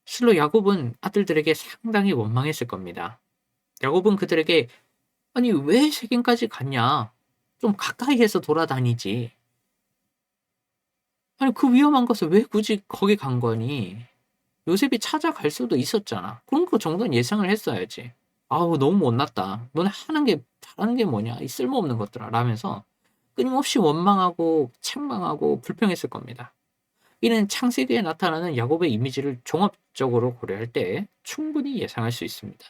실로 야곱은 아들들에게 상당히 원망했을 겁니다. 야곱은 그들에게 아니 왜 세겜까지 갔냐? 좀 가까이에서 돌아다니지. 아니 그 위험한 곳을 왜 굳이 거기 간 거니? 요셉이 찾아갈 수도 있었잖아. 그런 거 정도는 예상을 했어야지. 아우 너무 못났다. 너네 하는 게 잘하는 게 뭐냐? 이 쓸모없는 것들아 라면서 끊임없이 원망하고 책망하고 불평했을 겁니다. 이는 창세기에 나타나는 야곱의 이미지를 종합적으로 고려할 때 충분히 예상할 수 있습니다.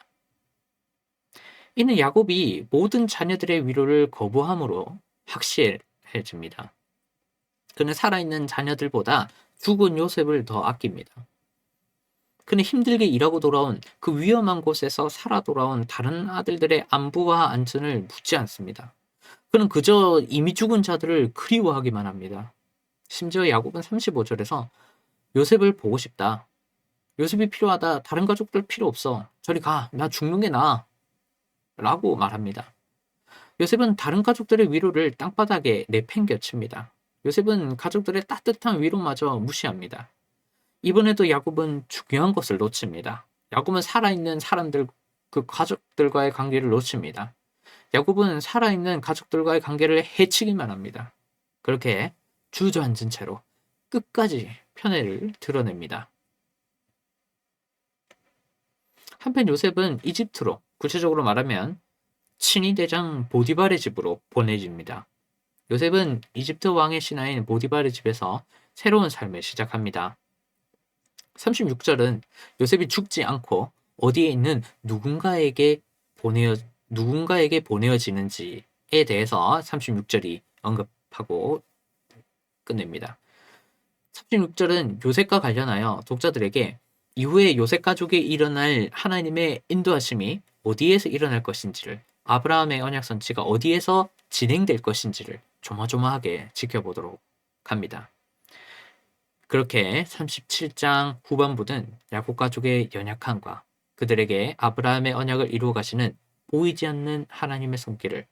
이는 야곱이 모든 자녀들의 위로를 거부함으로 확실해집니다. 그는 살아있는 자녀들보다 죽은 요셉을 더 아낍니다. 그는 힘들게 일하고 돌아온 그 위험한 곳에서 살아 돌아온 다른 아들들의 안부와 안전을 묻지 않습니다. 그는 그저 이미 죽은 자들을 그리워하기만 합니다. 심지어 야곱은 35절에서 요셉을 보고 싶다. 요셉이 필요하다. 다른 가족들 필요 없어. 저리 가. 나 죽는 게 나아. 라고 말합니다. 요셉은 다른 가족들의 위로를 땅바닥에 내팽겨칩니다. 요셉은 가족들의 따뜻한 위로마저 무시합니다. 이번에도 야곱은 중요한 것을 놓칩니다. 야곱은 살아있는 사람들, 그 가족들과의 관계를 놓칩니다. 야곱은 살아있는 가족들과의 관계를 해치기만 합니다. 그렇게 주저앉은 채로 끝까지 편애를 드러냅니다. 한편 요셉은 이집트로, 구체적으로 말하면 친위 대장 보디발의 집으로 보내집니다. 요셉은 이집트 왕의 신하인 보디발의 집에서 새로운 삶을 시작합니다. 36절은 요셉이 죽지 않고 어디에 있는 누군가에게 보내어지는지에 대해서 36절이 언급하고 끝냅니다. 36절은 요셉과 관련하여 독자들에게 이후에 요셉 가족에 일어날 하나님의 인도하심이 어디에서 일어날 것인지를, 아브라함의 언약 선치가 어디에서 진행될 것인지를 조마조마하게 지켜보도록 합니다. 그렇게 37장 후반부는 야곱 가족의 연약함과 그들에게 아브라함의 언약을 이루어 가시는 보이지 않는 하나님의 손길을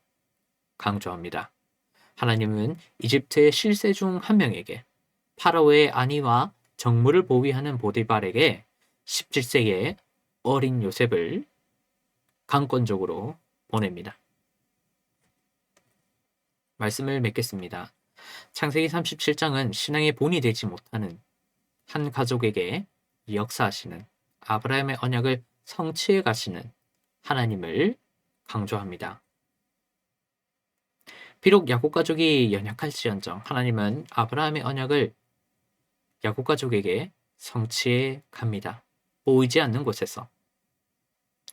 강조합니다. 하나님은 이집트의 실세 중 한 명에게 파라오의 아내와 정물을 보위하는 보디발에게 17세의 어린 요셉을 강권적으로 보냅니다. 말씀을 맺겠습니다. 창세기 37장은 신앙의 본이 되지 못하는 한 가족에게 역사하시는 아브라함의 언약을 성취해 가시는 하나님을 강조합니다. 비록 야곱 가족이 연약할지언정 하나님은 아브라함의 언약을 야곱 가족에게 성취해 갑니다. 보이지 않는 곳에서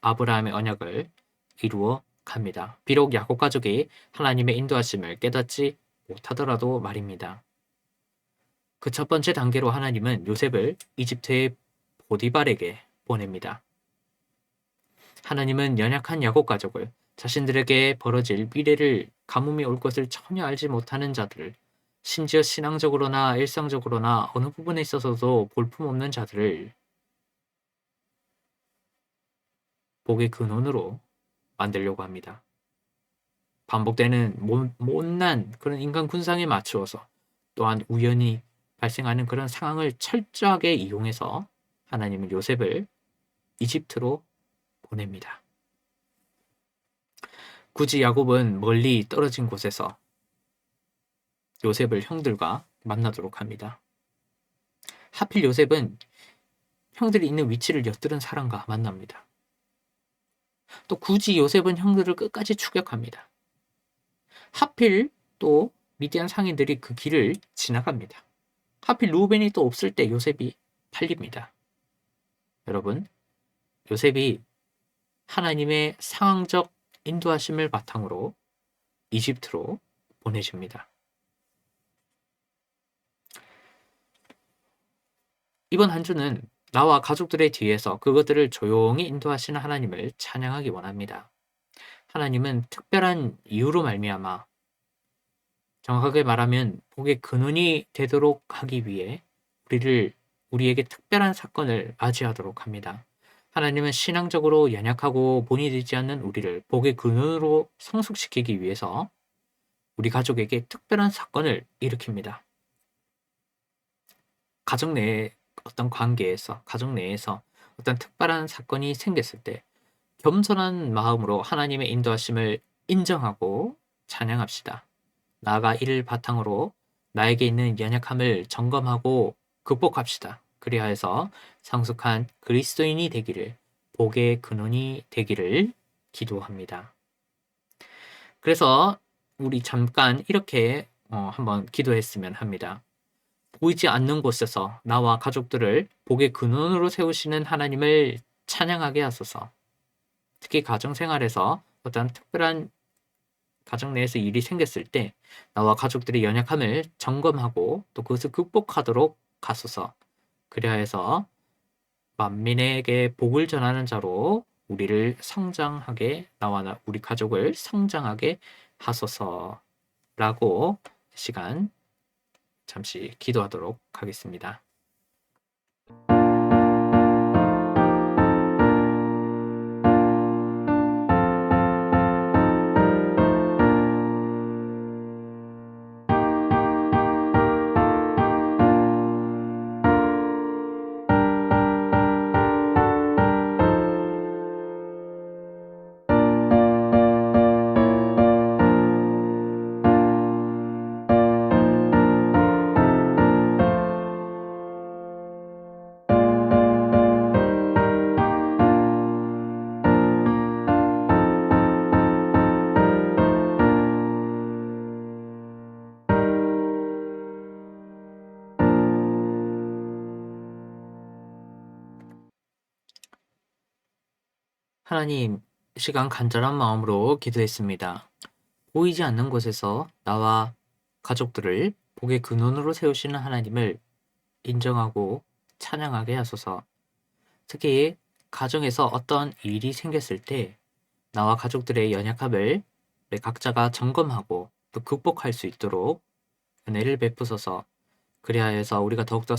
아브라함의 언약을 이루어 갑니다. 비록 야곱 가족이 하나님의 인도하심을 깨닫지 못하더라도 말입니다. 그 첫 번째 단계로 하나님은 요셉을 이집트의 보디발에게 보냅니다. 하나님은 연약한 야곱 가족을, 자신들에게 벌어질 미래를, 가뭄이 올 것을 전혀 알지 못하는 자들을, 심지어 신앙적으로나 일상적으로나 어느 부분에 있어서도 볼품없는 자들을 복의 근원으로 만들려고 합니다. 반복되는 못난 그런 인간 군상에 맞추어서, 또한 우연히 발생하는 그런 상황을 철저하게 이용해서 하나님은 요셉을 이집트로 보냅니다. 굳이 야곱은 멀리 떨어진 곳에서 요셉을 형들과 만나도록 합니다. 하필 요셉은 형들이 있는 위치를 엿들은 사람과 만납니다. 또 굳이 요셉은 형들을 끝까지 추격합니다. 하필 또 미디안 상인들이 그 길을 지나갑니다. 하필 루벤이 또 없을 때 요셉이 팔립니다. 여러분, 요셉이 하나님의 상황적 인도하심을 바탕으로 이집트로 보내집니다. 이번 한 주는 나와 가족들의 뒤에서 그것들을 조용히 인도하시는 하나님을 찬양하기 원합니다. 하나님은 특별한 이유로 말미암아, 정확하게 말하면 복의 근원이 되도록 하기 위해 우리에게 특별한 사건을 맞이하도록 합니다. 하나님은 신앙적으로 연약하고 본이 되지 않는 우리를 복의 근원으로 성숙시키기 위해서 우리 가족에게 특별한 사건을 일으킵니다. 가정 내에 어떤 관계에서, 가정 내에서 어떤 특별한 사건이 생겼을 때 겸손한 마음으로 하나님의 인도하심을 인정하고 찬양합시다. 나아가 이를 바탕으로 나에게 있는 연약함을 점검하고 극복합시다. 그리하여서 성숙한 그리스도인이 되기를, 복의 근원이 되기를 기도합니다. 그래서 우리 잠깐 이렇게 한번 기도했으면 합니다. 보이지 않는 곳에서 나와 가족들을 복의 근원으로 세우시는 하나님을 찬양하게 하소서. 특히 가정생활에서 어떤 특별한 가정 내에서 일이 생겼을 때 나와 가족들의 연약함을 점검하고 또 그것을 극복하도록 하소서. 그리하여서 만민에게 복을 전하는 자로 우리를 성장하게, 나와 우리 가족을 성장하게 하소서라고 시간 잠시 기도하도록 하겠습니다. 하나님, 이 시간 간절한 마음으로 기도했습니다. 보이지 않는 곳에서 나와 가족들을 복의 근원으로 세우시는 하나님을 인정하고 찬양하게 하소서. 특히 가정에서 어떤 일이 생겼을 때 나와 가족들의 연약함을 우리 각자가 점검하고 또 극복할 수 있도록 은혜를 베푸소서. 그리하여서 우리가 더욱더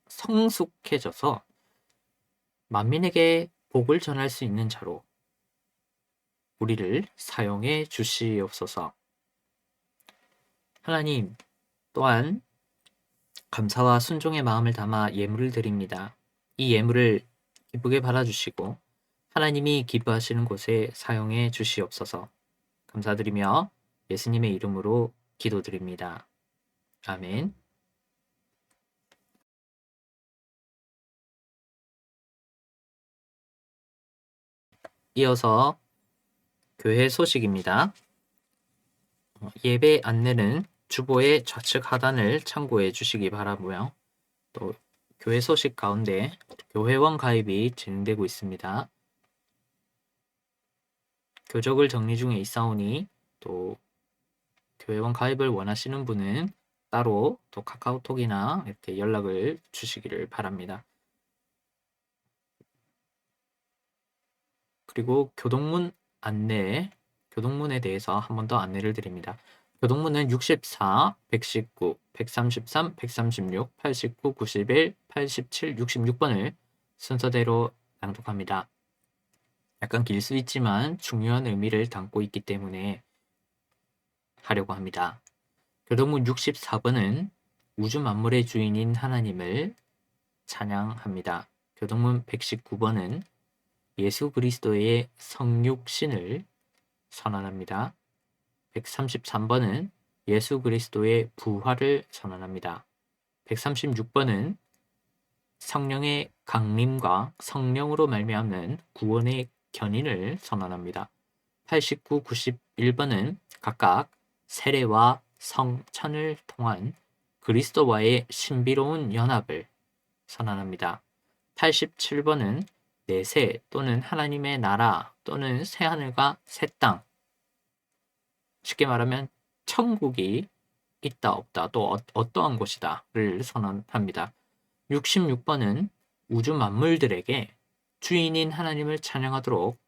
성숙해져서 만민에게 복을 전할 수 있는 자로 우리를 사용해 주시옵소서. 하나님, 또한 감사와 순종의 마음을 담아 예물을 드립니다. 이 예물을 기쁘게 받아주시고 하나님이 기뻐하시는 곳에 사용해 주시옵소서. 감사드리며 예수님의 이름으로 기도드립니다. 아멘. 이어서 교회 소식입니다. 예배 안내는 주보의 좌측 하단을 참고해 주시기 바라고요. 또 교회 소식 가운데 교회원 가입이 진행되고 있습니다. 교적을 정리 중에 있사오니 또 교회원 가입을 원하시는 분은 따로 또 카카오톡이나 이렇게 연락을 주시기를 바랍니다. 그리고 교동문 안내, 교동문에 대해서 한 번 더 안내를 드립니다. 교동문은 64, 119, 133, 136, 89, 91, 87, 66번을 순서대로 낭독합니다. 약간 길 수 있지만 중요한 의미를 담고 있기 때문에 하려고 합니다. 교동문 64번은 우주 만물의 주인인 하나님을 찬양합니다. 교동문 119번은 예수 그리스도의 성육신을 선언합니다. 133번은 예수 그리스도의 부활을 선언합니다. 136번은 성령의 강림과 성령으로 말미암는 구원의 견인을 선언합니다. 89, 91번은 각각 세례와 성천을 통한 그리스도와의 신비로운 연합을 선언합니다. 87번은 내세 또는 하나님의 나라 또는 새하늘과 새 땅, 쉽게 말하면 천국이 있다 없다 또 어떠한 곳이다를 선언합니다. 66번은 우주 만물들에게 주인인 하나님을 찬양하도록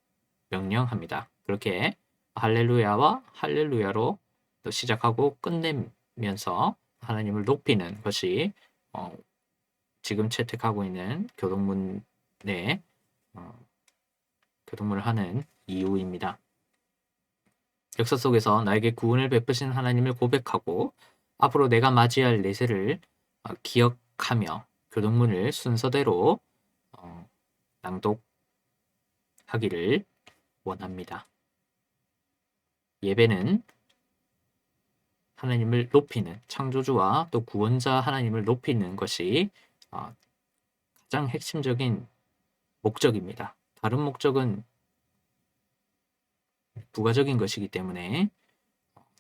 명령합니다. 그렇게 할렐루야와 할렐루야로 또 시작하고 끝내면서 하나님을 높이는 것이 지금 채택하고 있는 교동문에 교동문을 하는 이유입니다. 역사 속에서 나에게 구원을 베푸신 하나님을 고백하고 앞으로 내가 맞이할 내세를 기억하며 교동문을 순서대로 낭독하기를 원합니다. 예배는 하나님을 높이는, 창조주와 또 구원자 하나님을 높이는 것이 가장 핵심적인 목적입니다. 다른 목적은 부가적인 것이기 때문에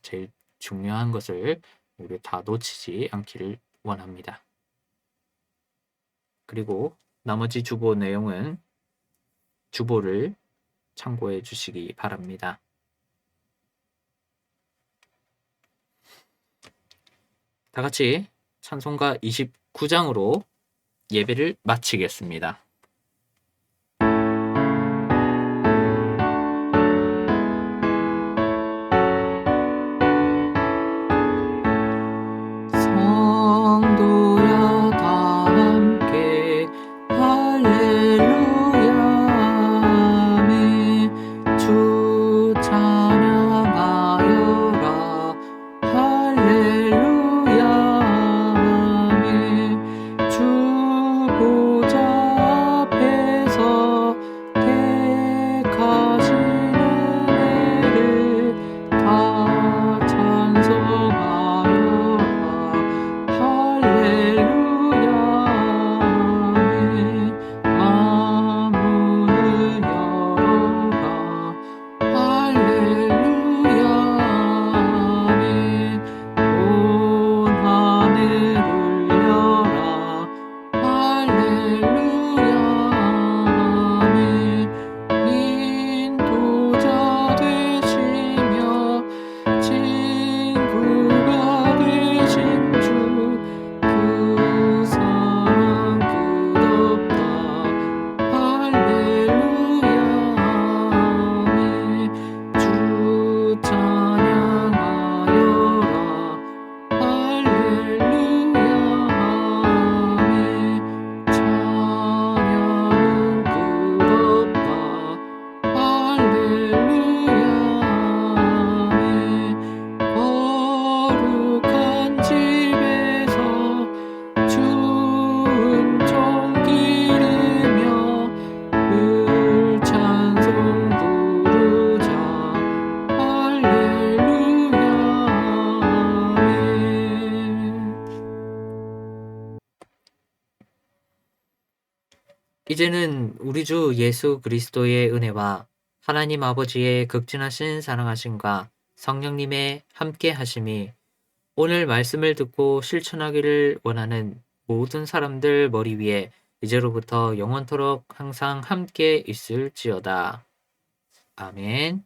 제일 중요한 것을 우리 다 놓치지 않기를 원합니다. 그리고 나머지 주보 내용은 주보를 참고해 주시기 바랍니다. 다 같이 찬송가 29장으로 예배를 마치겠습니다. 성도야 다 함께 할렐루야 아멘. 주 찬양하여라 할렐루야 아멘. 주 보좌 앞에서 택하신 은혜를 다 찬송하여라 할렐루야 아멘. 마문을 열어라 할렐루야 아멘. 온 하늘 울려라 할렐루야 아멘. 인도자 되시며 친구가 되신 주 그 사랑 끝없다 할렐루야 아멘. 주 찬양하여라 할렐루야 아멘. 찬양은 끝없다 할렐루야 아멘. 거룩한 집에서 주 은총 기르며 늘 찬송 부르자 할렐루야 아멘. 이제는 우리 주 예수 그리스도의 은혜와 하나님 아버지의 극진하신 사랑하심과 성령님의 함께 하심이 오늘 말씀을 듣고 실천하기를 원하는 모든 사람들 머리 위에 이제로부터 영원토록 항상 함께 있을지어다. 아멘.